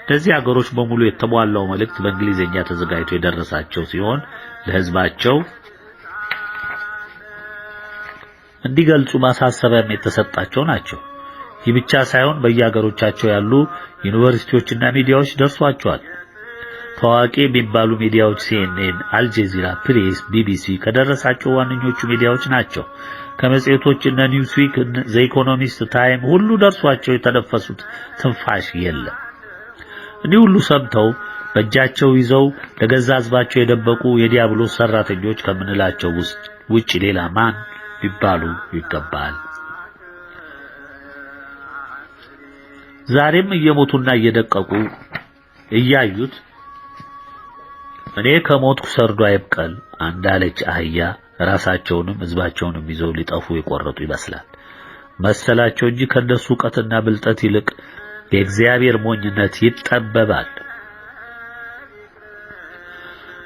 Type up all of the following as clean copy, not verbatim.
ለዚህ ሀገሮች በሙሉ የተሟላው መልእክት በእንግሊዝኛ ተዘጋጅቶ የደረሳቸው ሲሆን ለህዝባቸው እንዲገልጹ ማሳሰቢያም የተሰጣቸው ናቸው። ይህ ብቻ ሳይሆን በየሀገሮቻቸው ያሉ ዩኒቨርሲቲዎችና ሚዲያዎች ደርሷቸዋል። ታዋቂ የሚባሉ ሚዲያዎች CNN፣ አልጀዚራ፣ ፕሬስ፣ ቢቢሲ ከደረሳቸው ዋነኞቹ ሚዲያዎች ናቸው። ከመጽሔቶች እነ ኒውስዊክ፣ ዘ ኢኮኖሚስት፣ ታይም ሁሉ ደርሷቸው የተነፈሱት ትንፋሽ የለም። እኒህ ሁሉ ሰምተው በእጃቸው ይዘው ለገዛ ህዝባቸው የደበቁ የዲያብሎስ ሰራተኞች ከምንላቸው ውጭ ሌላ ማን ሊባሉ ይገባል? ዛሬም እየሞቱና እየደቀቁ እያዩት እኔ ከሞትኩ ሰርዶ አይብቀል አንዳለች አህያ ራሳቸውንም ህዝባቸውንም ይዘው ሊጠፉ የቆረጡ ይመስላል መሰላቸው እንጂ ከነሱ ዕውቀትና ብልጠት ይልቅ የእግዚአብሔር ሞኝነት ይጠበባል።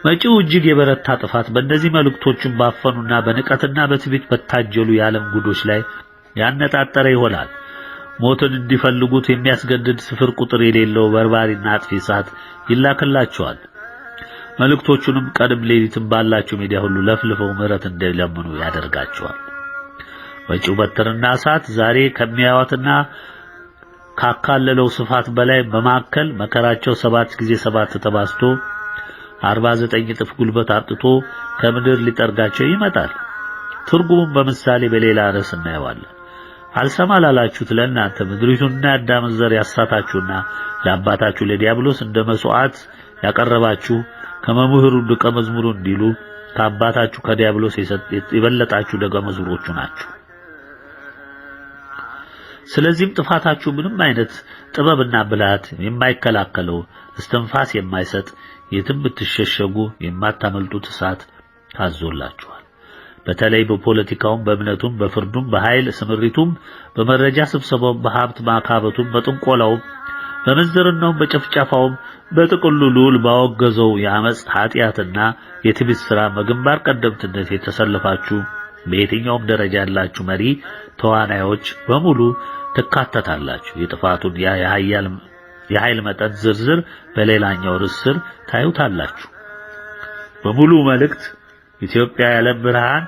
መጪው እጅግ የበረታ ጥፋት በእነዚህ መልእክቶችን ባፈኑና በንቀትና በትዕቢት በታጀሉ የዓለም ጉዶች ላይ ያነጣጠረ ይሆናል። ሞትን እንዲፈልጉት የሚያስገድድ ስፍር ቁጥር የሌለው በርባሪና አጥፊ እሳት ይላክላቸዋል። መልእክቶቹንም ቀንም ሌሊትም ባላቸው ሚዲያ ሁሉ ለፍልፈው ምሕረት እንደለምኑ ያደርጋቸዋል። መጪው በትርና እሳት ዛሬ ከሚያዩትና ካካለለው ስፋት በላይ በማከል መከራቸው 7 ጊዜ 7 ተባዝቶ 49 እጥፍ ጉልበት አጥቶ ከምድር ሊጠርጋቸው ይመጣል። ትርጉሙን በምሳሌ በሌላ ርዕስ እናየዋለን። አልሰማ ላላችሁት ለእናንተ ምድሪቱንና የአዳምን ዘር ያሳታችሁና ለአባታችሁ ለዲያብሎስ እንደ መስዋዕት ያቀረባችሁ ከመምህሩ ደቀ መዝሙሩ እንዲሉ ከአባታችሁ ከዲያብሎስ የበለጣችሁ ደቀ መዝሙሮቹ ናችሁ። ስለዚህም ጥፋታችሁ ምንም አይነት ጥበብና ብልሃት የማይከላከለው እስትንፋስ የማይሰጥ የትም ብትሸሸጉ የማታመልጡት እሳት ታዞላችኋል። በተለይ በፖለቲካውም በእምነቱም በፍርዱም በኃይል ስምሪቱም በመረጃ ስብሰባውም በሀብት ማካበቱም በጥንቆላውም በመዘርናውም በጨፍጫፋውም በጥቅሉ ልዑል ባወገዘው የአመጽ ኃጢአትና የትዕቢት ሥራ በግንባር ቀደምትነት የተሰለፋችሁ በየትኛውም ደረጃ ያላችሁ መሪ ተዋናዮች በሙሉ ትካተታላችሁ። የጥፋቱን የኃይል መጠን ዝርዝር በሌላኛው ርዕስ ስር ታዩታላችሁ። በሙሉ መልእክት ኢትዮጵያ የዓለም ብርሃን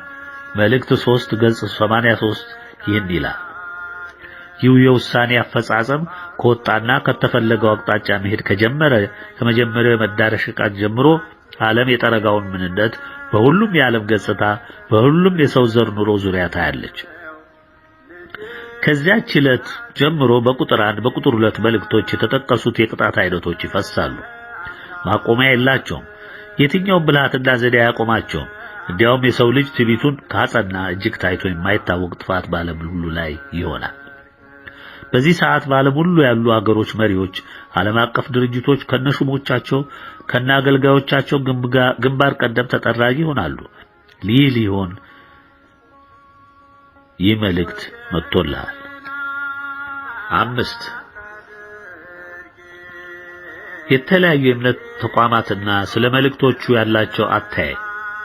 መልእክት 3 ገጽ 83 ይህን ይላል። ይህ የውሳኔ አፈጻጸም ከወጣና ከተፈለገው አቅጣጫ መሄድ ከጀመረ ከመጀመሪያው መዳረሻ ቀን ጀምሮ ዓለም የጠረጋውን ምንነት በሁሉም የዓለም ገጽታ በሁሉም የሰው ዘር ኑሮ ዙሪያ ታያለች። ከዚያች ዕለት ጀምሮ በቁጥር 1 በቁጥር 2 መልእክቶች የተጠቀሱት የቅጣት አይነቶች ይፈሳሉ። ማቆሚያ የላቸውም። የትኛውም ብልሃትና ዘዴ አያቆማቸውም። እንዲያውም የሰው ልጅ ትዕቢቱን ካጸና እጅግ ታይቶ የማይታወቅ ጥፋት በዓለም ሁሉ ላይ ይሆናል። በዚህ ሰዓት በዓለም ሁሉ ያሉ አገሮች መሪዎች፣ ዓለም አቀፍ ድርጅቶች ከነሹሞቻቸው ከነአገልጋዮቻቸው ግንባር ቀደም ተጠራጊ ይሆናሉ። ሊሆን ይህ መልእክት መጥቶልሃል። 5 የተለያዩ የእምነት ተቋማትና ስለ መልእክቶቹ ያላቸው አታይ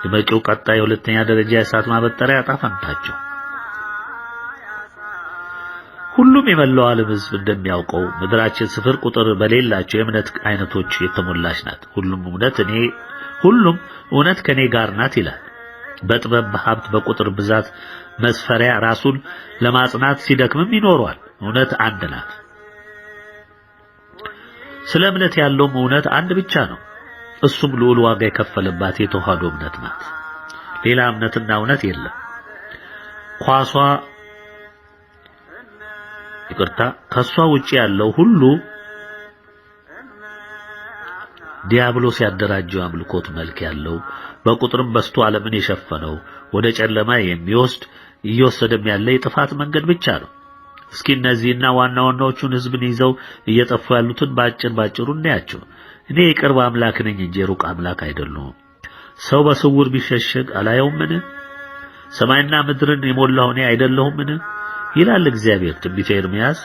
የመጪው ቀጣይ የሁለተኛ ደረጃ የእሳት ማበጠሪያ ያጣፈንታቸው። ሁሉም የመላው ዓለም ሕዝብ እንደሚያውቀው ምድራችን ስፍር ቁጥር በሌላቸው የእምነት አይነቶች የተሞላች ናት። ሁሉም እውነት ከኔ ጋር ናት ይላል። በጥበብ በሀብት በቁጥር ብዛት መስፈሪያ ራሱን ለማጽናት ሲደክምም ይኖራል። እውነት አንድ ናት። ስለ እምነት ያለውም እውነት አንድ ብቻ ነው። እሱም ልዑል ዋጋ የከፈለባት የተዋህዶ እምነት ናት። ሌላ እምነትና እውነት የለም። ከሷ ውጪ ያለው ሁሉ ዲያብሎስ ያደራጀው አምልኮት መልክ ያለው በቁጥርም በስቶ ዓለምን የሸፈነው ወደ ጨለማ የሚወስድ እየወሰደም ያለ የጥፋት መንገድ ብቻ ነው። እስኪ እነዚህና ዋናዎቹን ህዝብን ይዘው እየጠፉ ያሉትን ባጭሩ እናያቸው። እኔ የቅርብ አምላክ ነኝ እንጂ ሩቅ አምላክ አይደለሁም። ሰው በስውር ቢሸሸግ አላየውምን? ሰማይና ምድርን የሞላሁ እኔ አይደለሁምን? ይላል እግዚአብሔር። ትንቢተ ኤርምያስ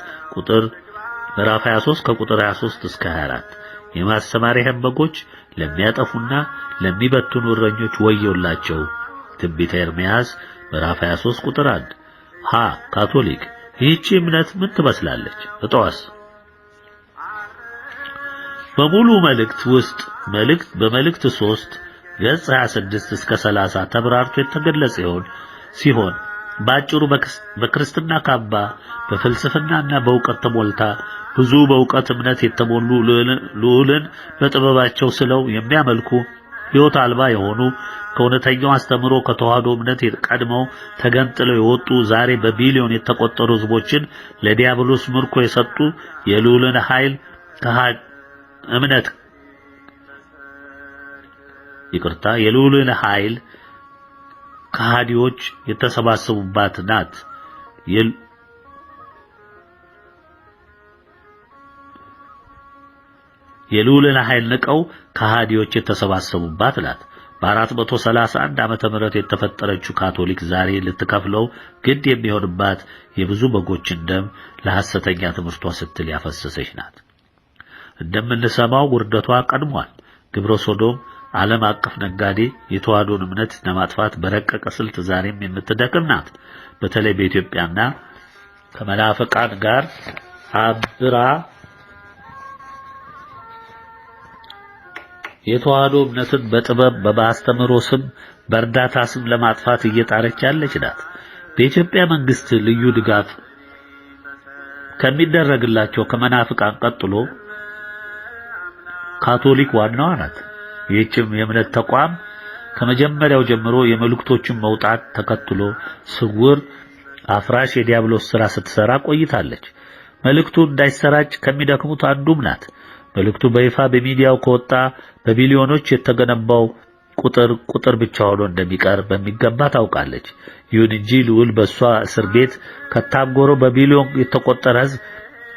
ምዕራፍ 23 ከቁጥር 23 እስከ 24። የማሰማሪያህን በጎች ለሚያጠፉና ለሚበትኑ እረኞች ወዮላቸው። ትንቢተ ኤርምያስ ምዕራፍ 23 ቁጥር 1። ካቶሊክ ይህች እምነት ምን ትመስላለች? እጧስ በሙሉ በመልእክት 3 ገጽ 26 እስከ 30 ተብራርቶ የተገለጸ ሲሆን ባጭሩ በክርስትና ካባ በፍልስፍናና በእውቀት ተሞልታ ብዙ በእውቀት እምነት የተሞሉ ልዑልን በጥበባቸው ስለው የሚያመልኩ ሕይወት አልባ የሆኑ ከእውነተኛው አስተምሮ ከተዋህዶ እምነት ቀድመው ተገንጥለው የወጡ ዛሬ በቢሊዮን የተቆጠሩ ሕዝቦችን ለዲያብሎስ ምርኮ የሰጡ የልዑልን ኃይል የልዑልን ኃይል ከሃዲዎች የተሰባሰቡባት ናት። የልዑልን ኃይል ንቀው ከሃዲዎች የተሰባሰቡባት ናት። በ431 ዓመተ ምህረት የተፈጠረችው ካቶሊክ ዛሬ ልትከፍለው ግድ የሚሆንባት የብዙ በጎችን ደም ለሐሰተኛ ትምህርቷ ስትል ያፈሰሰች ናት። እንደምንሰማው ውርደቷ ቀድሟል። ግብረ ሶዶም ዓለም አቀፍ ነጋዴ የተዋህዶን እምነት ለማጥፋት በረቀቀ ስልት ዛሬም የምትደክም ናት። በተለይ በኢትዮጵያና ከመናፍቃን ጋር አብራ የተዋህዶ እምነትን በጥበብ በማስተምሮ ስም በእርዳታ ስም ለማጥፋት እየጣረች ያለች ናት። በኢትዮጵያ መንግስት ልዩ ድጋፍ ከሚደረግላቸው ከመናፍቃን ቀጥሎ ካቶሊክ ዋናዋ ናት። ይህችም የእምነት ተቋም ከመጀመሪያው ጀምሮ የመልእክቶችን መውጣት ተከትሎ ስውር አፍራሽ የዲያብሎስ ሥራ ስትሰራ ቆይታለች። መልእክቱ እንዳይሰራጭ ከሚደክሙት አንዱም ናት። መልእክቱ በይፋ በሚዲያው ከወጣ በቢሊዮኖች የተገነባው ቁጥር ብቻ ሆኖ እንደሚቀር በሚገባ ታውቃለች። ይሁን እንጂ ልዑል በሷ እስር ቤት ከታጎረው በቢሊዮን የተቆጠረ ሕዝብ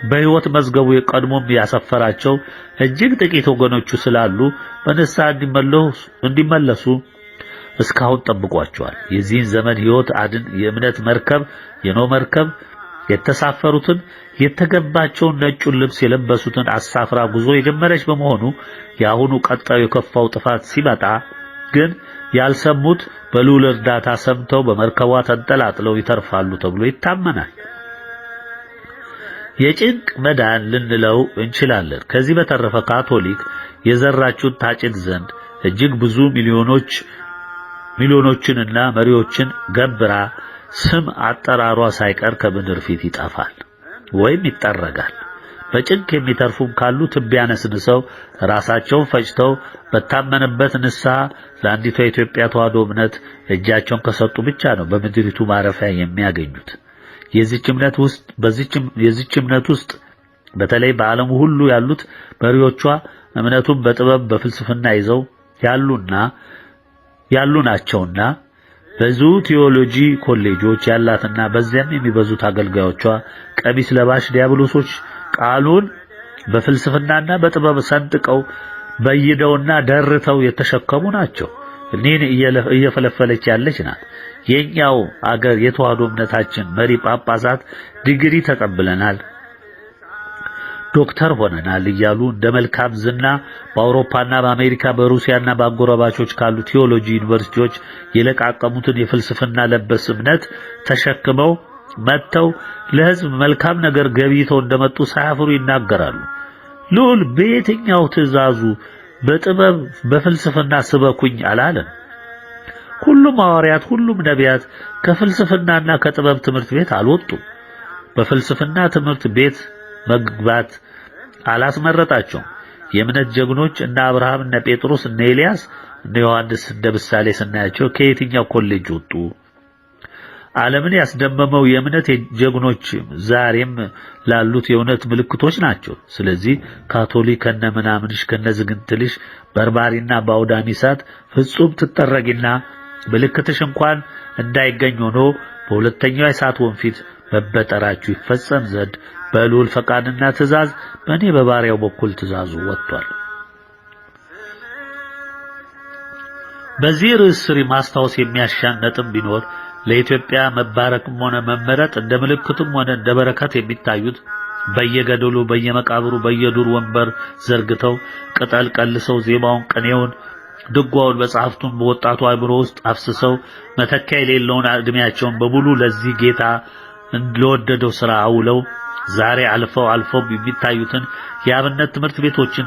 በሕይወት መዝገቡ የቀድሞም ያሰፈራቸው እጅግ ጥቂት ወገኖቹ ስላሉ በንስሐ እንዲመለሱ እስካሁን ጠብቋቸዋል። የዚህን ዘመን ሕይወት አድን የእምነት መርከብ የኖህ መርከብ የተሳፈሩትን የተገባቸውን ነጩን ልብስ የለበሱትን አሳፍራ ጉዞ የጀመረች በመሆኑ የአሁኑ ቀጣዩ የከፋው ጥፋት ሲመጣ ግን ያልሰሙት በልዑል እርዳታ ሰምተው በመርከቧ ተንጠላጥለው ይተርፋሉ ተብሎ ይታመናል። የጭንቅ መዳን ልንለው እንችላለን። ከዚህ በተረፈ ካቶሊክ የዘራችውን ታጭድ ዘንድ እጅግ ብዙ ሚሊዮኖችንና መሪዎችን ገብራ ስም አጠራሯ ሳይቀር ከምድር ፊት ይጠፋል ወይም ይጠረጋል። በጭንቅ የሚተርፉም ካሉ ትቢያ ነስንሰው ራሳቸውን ፈጭተው በታመነበት ንስሐ ለአንዲቷ የኢትዮጵያ ተዋህዶ እምነት እጃቸውን ከሰጡ ብቻ ነው በምድሪቱ ማረፊያ የሚያገኙት። የዚች እምነት ውስጥ በተለይ በዓለሙ ሁሉ ያሉት መሪዎቿ እምነቱን በጥበብ በፍልስፍና ይዘው ያሉ ናቸውና ብዙ ቴዎሎጂ ኮሌጆች ያላትና በዚያም የሚበዙት አገልጋዮቿ ቀሚስ ለባሽ ዲያብሎሶች ቃሉን በፍልስፍናና በጥበብ ሰንጥቀው በይደውና ደርተው የተሸከሙ ናቸው። እኔን እየፈለፈለች ያለች ናት። የኛው አገር የተዋህዶ እምነታችን መሪ ጳጳሳት ዲግሪ ተቀብለናል፣ ዶክተር ሆነናል እያሉ እንደ መልካም ዝና በአውሮፓና በአሜሪካ በሩሲያና በአጎራባቾች ካሉ ቴዎሎጂ ዩኒቨርሲቲዎች የለቃቀሙትን የፍልስፍና ለበስ እምነት ተሸክመው መጥተው ለሕዝብ መልካም ነገር ገብይተው እንደመጡ ሳያፍሩ ይናገራሉ። ልዑል በየትኛው ትእዛዙ በጥበብ በፍልስፍና ስበኩኝ አላለም? ሁሉም ሐዋርያት፣ ሁሉም ነቢያት ከፍልስፍናና ከጥበብ ትምህርት ቤት አልወጡም። በፍልስፍና ትምህርት ቤት መግባት አላስመረጣቸውም። የእምነት ጀግኖች እነ አብርሃም፣ እነ ጴጥሮስ፣ እነ ኤልያስ፣ እነ ዮሐንስ እንደ ምሳሌ ስናያቸው ከየትኛው ኮሌጅ ወጡ? ዓለምን ያስደመመው የእምነት ጀግኖች ዛሬም ላሉት የእውነት ምልክቶች ናቸው። ስለዚህ ካቶሊክ ከነምናምንሽ ከነዝግንትልሽ በርባሪና በአውዳሚ ሰዓት ፍጹም ትጠረጊና ምልክትሽ እንኳን እንዳይገኝ ሆኖ በሁለተኛው የእሳት ወንፊት መበጠራችሁ ይፈጸም ዘንድ በልዑል ፈቃድና ትእዛዝ በእኔ በባሪያው በኩል ትእዛዙ ወጥቷል። በዚህ ርዕስ ስር ማስታወስ የሚያሻን ነጥብ ቢኖር ለኢትዮጵያ መባረክም ሆነ መመረጥ እንደ ምልክትም ሆነ እንደ በረከት የሚታዩት በየገደሉ በየመቃብሩ በየዱር ወንበር ዘርግተው ቅጠል ቀልሰው ዜማውን ቅኔውን ድጓውን መጻሕፍቱን በወጣቱ አእምሮ ውስጥ አፍስሰው መተኪያ የሌለውን ዕድሜያቸውን በሙሉ ለዚህ ጌታ ለወደደው ሥራ አውለው ዛሬ አልፈው የሚታዩትን የአብነት ትምህርት ቤቶችን